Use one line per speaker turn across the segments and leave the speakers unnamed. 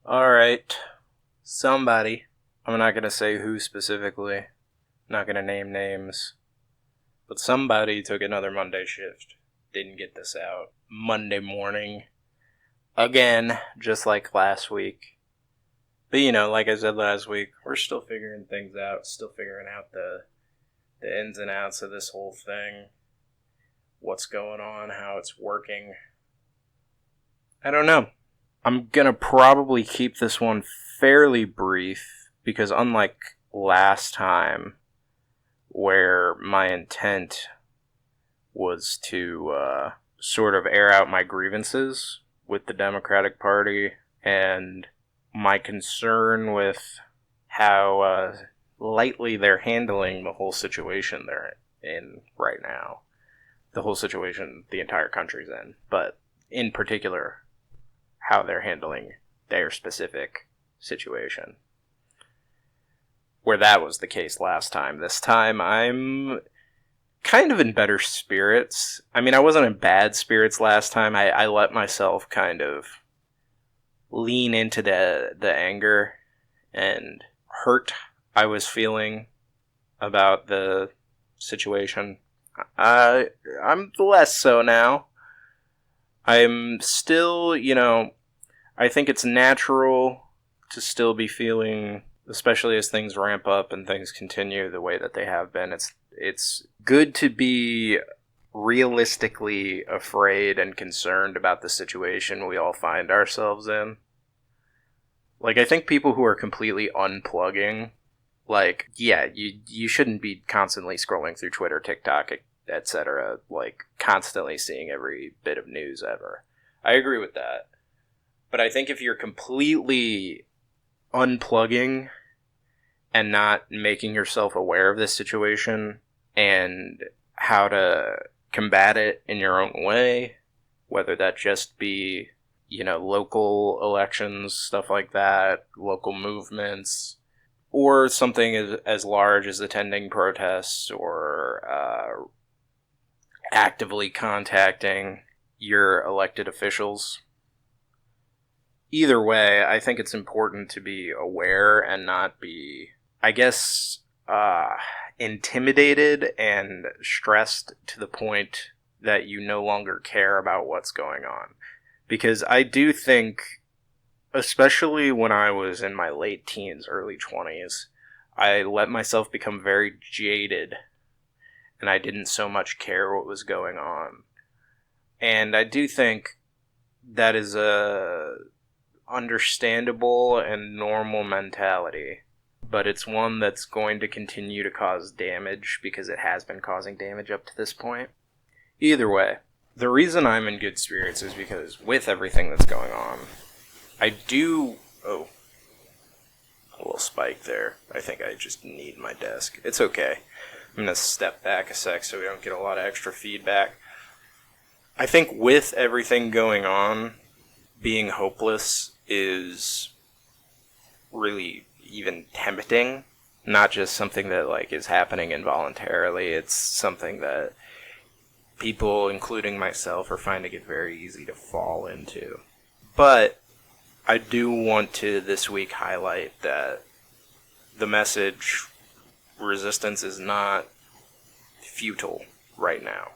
Alright. Somebody. I'm not going to say who specifically. Not going to name names. But somebody took another Monday shift. Didn't get this out. Monday morning. Again, just like last week. But like I said last week, we're still figuring things out. Still figuring out the ins and outs of this whole thing. What's going on, how it's working. I don't know. I'm gonna probably keep this one fairly brief, because unlike last time, where my intent was to sort of air out my grievances with the Democratic Party and my concern with how lightly they're handling the whole situation they're in right now. The whole situation the entire country's in, but in particular, how they're handling their specific situation. Where that was the case last time. This time, I'm kind of in better spirits. I mean, I wasn't in bad spirits last time. I let myself kind of lean into the anger and hurt I was feeling about the situation. I'm less so now. I'm still, I think it's natural to still be feeling, especially as things ramp up and things continue the way that they have been. It's good to be realistically afraid and concerned about the situation we all find ourselves in. Like, I think people who are completely unplugging, like, yeah, you shouldn't be constantly scrolling through Twitter, TikTok, etc., like, constantly seeing every bit of news ever. I agree with that. But I think if you're completely unplugging and not making yourself aware of this situation and how to combat it in your own way, whether that just be, local elections, stuff like that, local movements, or something as large as attending protests or actively contacting your elected officials. Either way, I think it's important to be aware and not be, I guess, intimidated and stressed to the point that you no longer care about what's going on. Because I do think, especially when I was in my late teens, early 20s, I let myself become very jaded, and I didn't so much care what was going on. And I do think that is a understandable and normal mentality, but it's one that's going to continue to cause damage because it has been causing damage up to this point. Either way, the reason I'm in good spirits is because with everything that's going on, I do... Oh, a little spike there. I think I just need my desk. It's okay. I'm going to step back a sec so we don't get a lot of extra feedback. I think with everything going on, being hopeless is really even tempting. Not just something that is happening involuntarily. It's something that people, including myself, are finding it very easy to fall into. But I do want to this week highlight that the message resistance is not futile right now.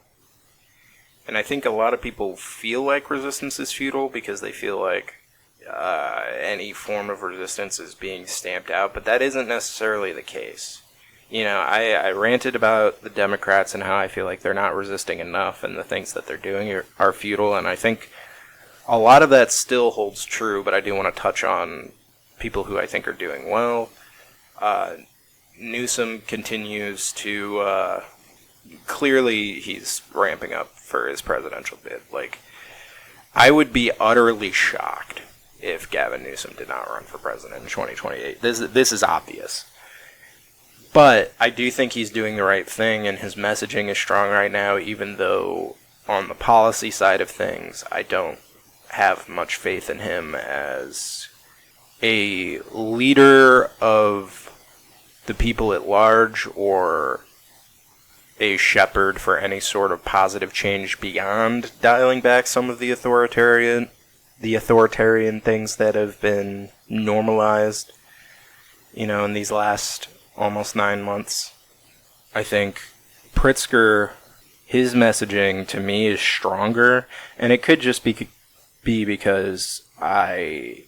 And I think a lot of people feel like resistance is futile because they feel like any form of resistance is being stamped out, but that isn't necessarily the case. I ranted about the Democrats and how I feel like they're not resisting enough and the things that they're doing are futile, and I think a lot of that still holds true, but I do want to touch on people who I think are doing well. Newsom continues to... clearly, he's ramping up for his presidential bid. I would be utterly shocked if Gavin Newsom did not run for president in 2028. This is obvious. But I do think he's doing the right thing, and his messaging is strong right now, even though on the policy side of things, I don't have much faith in him as a leader of the people at large or a shepherd for any sort of positive change beyond dialing back some of the the authoritarian things that have been normalized, in these last almost 9 months. I think Pritzker, his messaging to me is stronger, and it could just be because I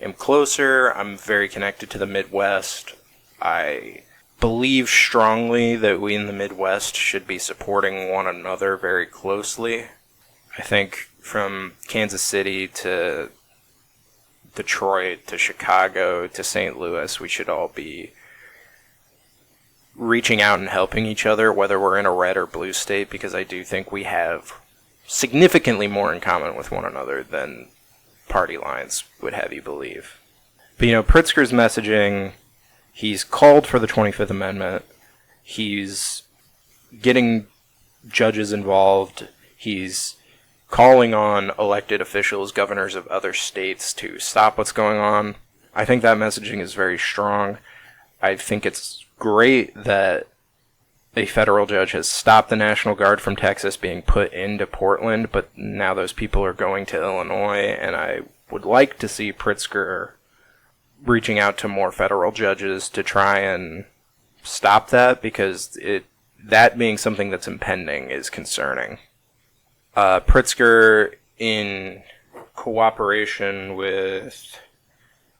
am closer, I'm very connected to the Midwest. I believe strongly that we in the Midwest should be supporting one another very closely. I think from Kansas City to Detroit to Chicago to St. Louis, we should all be reaching out and helping each other, whether we're in a red or blue state, because I do think we have significantly more in common with one another than party lines would have you believe. But, Pritzker's messaging, he's called for the 25th Amendment. He's getting judges involved. He's calling on elected officials, governors of other states to stop what's going on. I think that messaging is very strong. I think it's great that a federal judge has stopped the National Guard from Texas being put into Portland, but now those people are going to Illinois, and I would like to see Pritzker reaching out to more federal judges to try and stop that, because that being something that's impending is concerning. Pritzker, in cooperation with,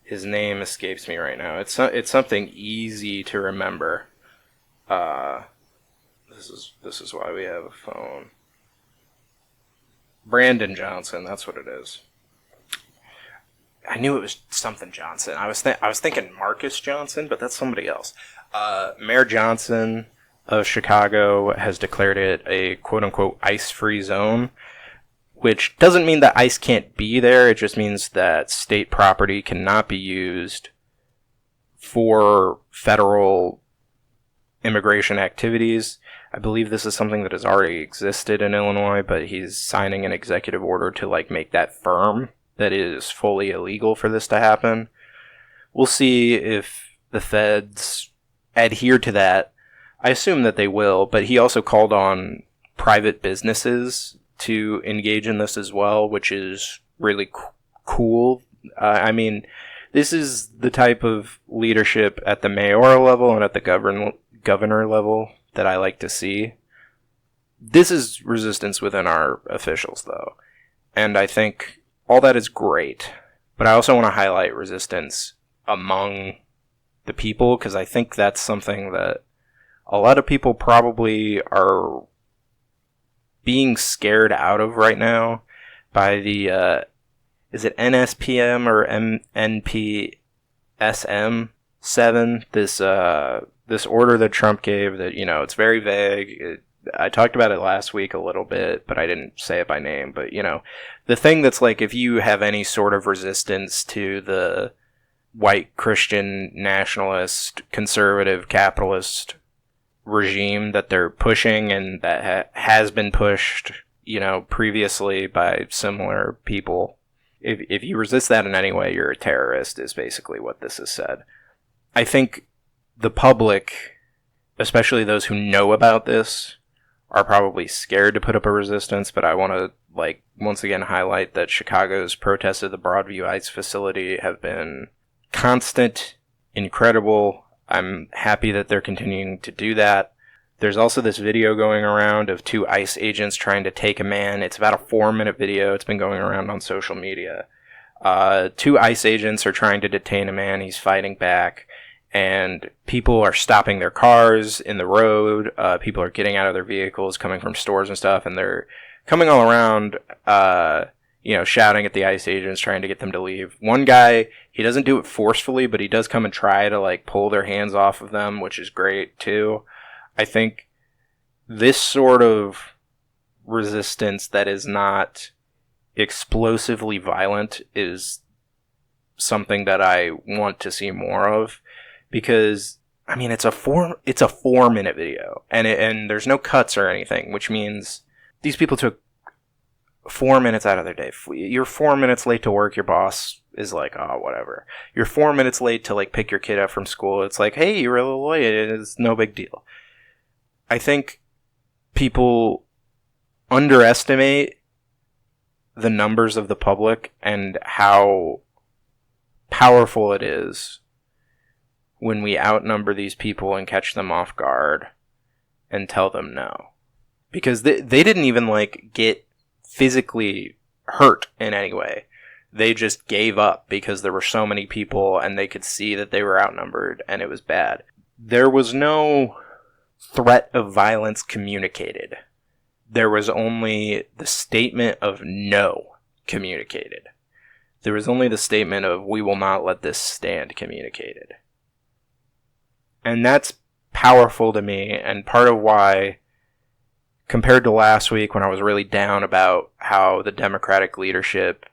his name escapes me right now. It's something easy to remember. This is why we have a phone. Brandon Johnson, that's what it is. I knew it was something Johnson. I was thinking Marcus Johnson, but that's somebody else. Mayor Johnson of Chicago has declared it a quote-unquote ice-free zone, which doesn't mean that ice can't be there. It just means that state property cannot be used for federal immigration activities. I believe this is something that has already existed in Illinois, but he's signing an executive order to make that firm that it is fully illegal for this to happen. We'll see if the feds adhere to that. I assume that they will, but he also called on private businesses to engage in this as well, which is really cool. This is the type of leadership at the mayoral level and at the governor level that I like to see. This is resistance within our officials, though, and I think all that is great, but I also want to highlight resistance among the people, because I think that's something that a lot of people probably are being scared out of right now by the, is it NSPM or NPSM 7? This order that Trump gave that, it's very vague. I talked about it last week a little bit, but I didn't say it by name. But, the thing that's if you have any sort of resistance to the white Christian nationalist, conservative, capitalist regime that they're pushing and that has been pushed, previously by similar people, if you resist that in any way, you're a terrorist, is basically what this has said. I think the public, especially those who know about this, are probably scared to put up a resistance, but I want to, once again highlight that Chicago's protests at the Broadview ICE facility have been constant, incredible. I'm happy that they're continuing to do that. There's also this video going around of 2 ICE agents trying to take a man. It's about a 4-minute video. It's been going around on social media. 2 ICE agents are trying to detain a man. He's fighting back. And people are stopping their cars in the road. People are getting out of their vehicles, coming from stores and stuff, and they're coming all around, shouting at the ICE agents, trying to get them to leave. One guy, he doesn't do it forcefully, but he does come and try to, pull their hands off of them, which is great, too. I think this sort of resistance that is not explosively violent is something that I want to see more of. Because, it's a 4-minute video, and there's no cuts or anything, which means these people took 4 minutes out of their day. You're 4 minutes late to work, your boss is like, oh, whatever. You're 4 minutes late to, pick your kid up from school. It's like, hey, you're a little late. It's no big deal. I think people underestimate the numbers of the public and how powerful it is when we outnumber these people and catch them off guard and tell them no. Because they didn't even, like, get physically hurt in any way. They just gave up because there were so many people and they could see that they were outnumbered and it was bad. There was no threat of violence communicated. There was only the statement of no communicated. There was only the statement of we will not let this stand communicated. And that's powerful to me, and part of why, compared to last week when I was really down about how the Democratic leadership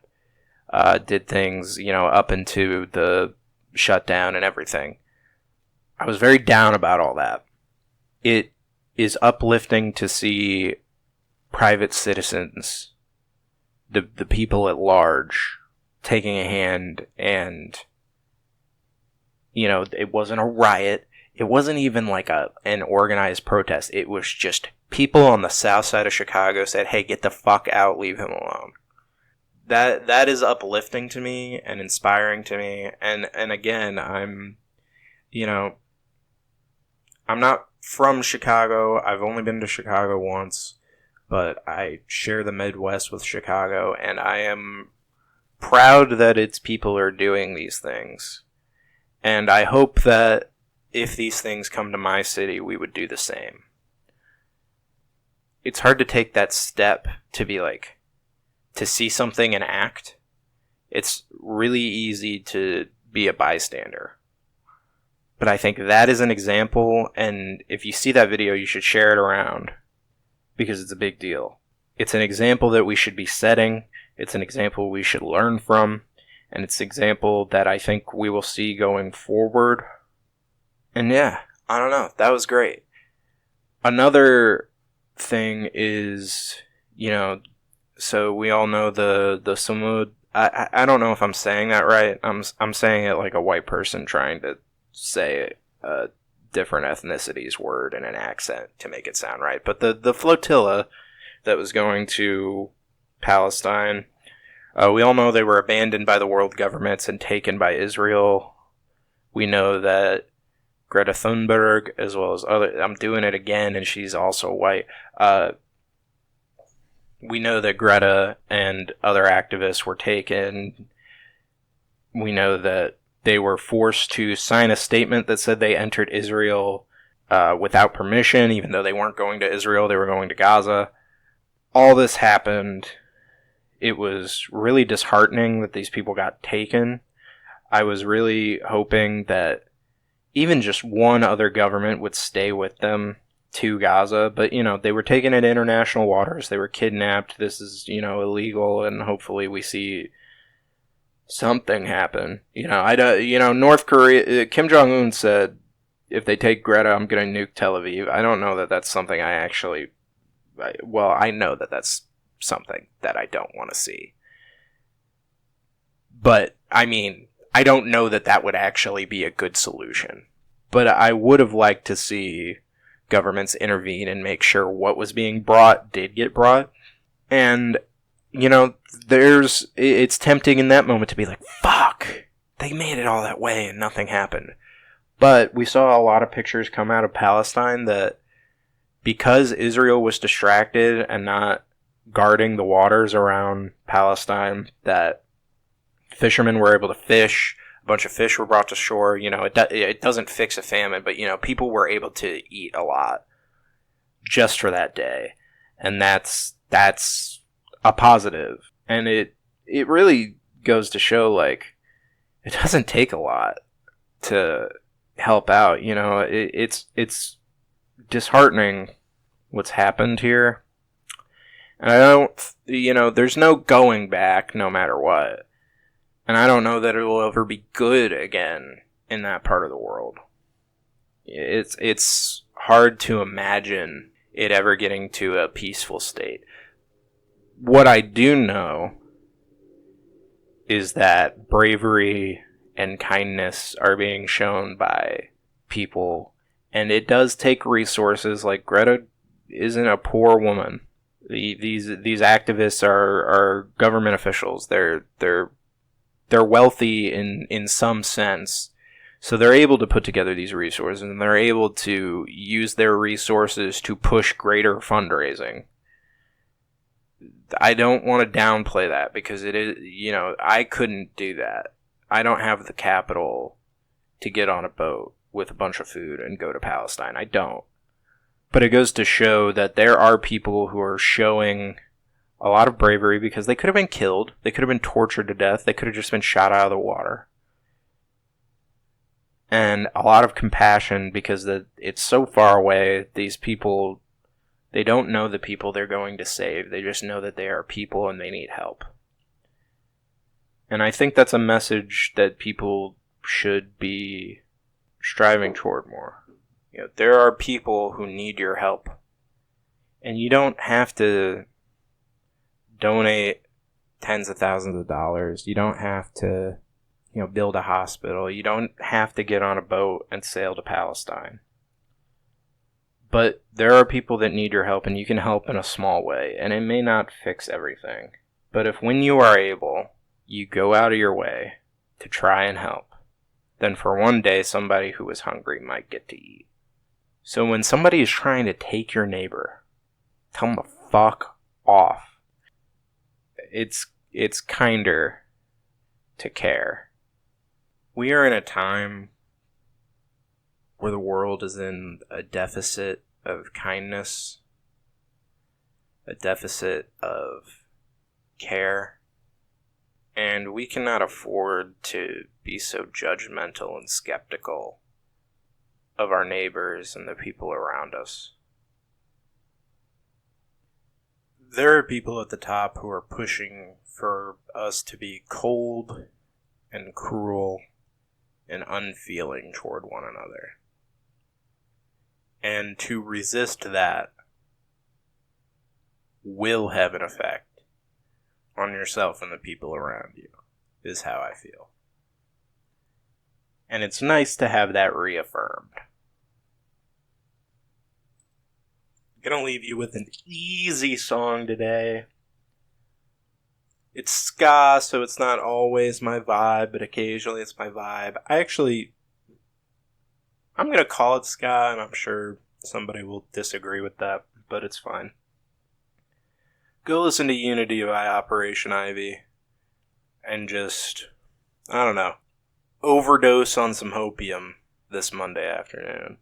did things, up into the shutdown and everything, I was very down about all that. It is uplifting to see private citizens, the people at large, taking a hand, and, it wasn't a riot. It wasn't even like an organized protest. It was just people on the south side of Chicago said, hey, get the fuck out, leave him alone. That is uplifting to me and inspiring to me. And again, I'm not from Chicago. I've only been to Chicago once, but I share the Midwest with Chicago, and I am proud that its people are doing these things. And I hope that if these things come to my city, we would do the same. It's hard to take that step to be like, to see something and act. It's really easy to be a bystander. But I think that is an example, and if you see that video, you should share it around, because it's a big deal. It's an example that we should be setting. It's an example we should learn from, and it's an example that I think we will see going forward. And yeah, I don't know. That was great. Another thing is, so we all know the Samud. I don't know if I'm saying that right. I'm saying it like a white person trying to say a different ethnicity's word in an accent to make it sound right. But the flotilla that was going to Palestine, we all know they were abandoned by the world governments and taken by Israel. We know that Greta Thunberg, as well as other... I'm doing it again, and she's also white. We know that Greta and other activists were taken. We know that they were forced to sign a statement that said they entered Israel without permission, even though they weren't going to Israel, they were going to Gaza. All this happened. It was really disheartening that these people got taken. I was really hoping that even just one other government would stay with them to Gaza, but, they were taken into international waters. They were kidnapped. This is, illegal, and hopefully we see something happen. North Korea, Kim Jong-un said, if they take Greta, I'm going to nuke Tel Aviv. I don't know that that's something I know that that's something that I don't want to see. But, I don't know that that would actually be a good solution. But I would have liked to see governments intervene and make sure what was being brought did get brought. And, it's tempting in that moment to be like, fuck, they made it all that way and nothing happened. But we saw a lot of pictures come out of Palestine that because Israel was distracted and not guarding the waters around Palestine, that fishermen were able to fish. A bunch of fish were brought to shore. It doesn't fix a famine, but, people were able to eat a lot just for that day. And that's a positive. And it really goes to show, like, it doesn't take a lot to help out. It's disheartening what's happened here. And I don't, there's no going back no matter what. And I don't know that it will ever be good again in that part of the world. It's hard to imagine it ever getting to a peaceful state. What I do know is that bravery and kindness are being shown by people. And it does take resources. Like, Greta isn't a poor woman. These activists are government officials. They're wealthy in some sense, so they're able to put together these resources, and they're able to use their resources to push greater fundraising. I don't want to downplay that, because it is, I couldn't do that. I don't have the capital to get on a boat with a bunch of food and go to Palestine. I don't. But it goes to show that there are people who are showing a lot of bravery, because they could have been killed. They could have been tortured to death. They could have just been shot out of the water. And a lot of compassion, because it's so far away. These people, they don't know the people they're going to save. They just know that they are people and they need help. And I think that's a message that people should be striving toward more. There are people who need your help. And you don't have to donate tens of thousands of dollars. You don't have to, build a hospital. You don't have to get on a boat and sail to Palestine. But there are people that need your help, and you can help in a small way. And it may not fix everything. But if, when you are able, you go out of your way to try and help, then for one day somebody who is hungry might get to eat. So when somebody is trying to take your neighbor, tell them to fuck off. It's kinder to care. We are in a time where the world is in a deficit of kindness, a deficit of care, and we cannot afford to be so judgmental and skeptical of our neighbors and the people around us. There are people at the top who are pushing for us to be cold and cruel and unfeeling toward one another. And to resist that will have an effect on yourself and the people around you, is how I feel. And it's nice to have that reaffirmed. I'm gonna leave you with an easy song today. It's ska, so it's not always my vibe, but occasionally it's my vibe. I'm gonna call it ska, and I'm sure somebody will disagree with that, but it's fine. Go listen to Unity by Operation Ivy, and just, I don't know, overdose on some hopium this Monday afternoon.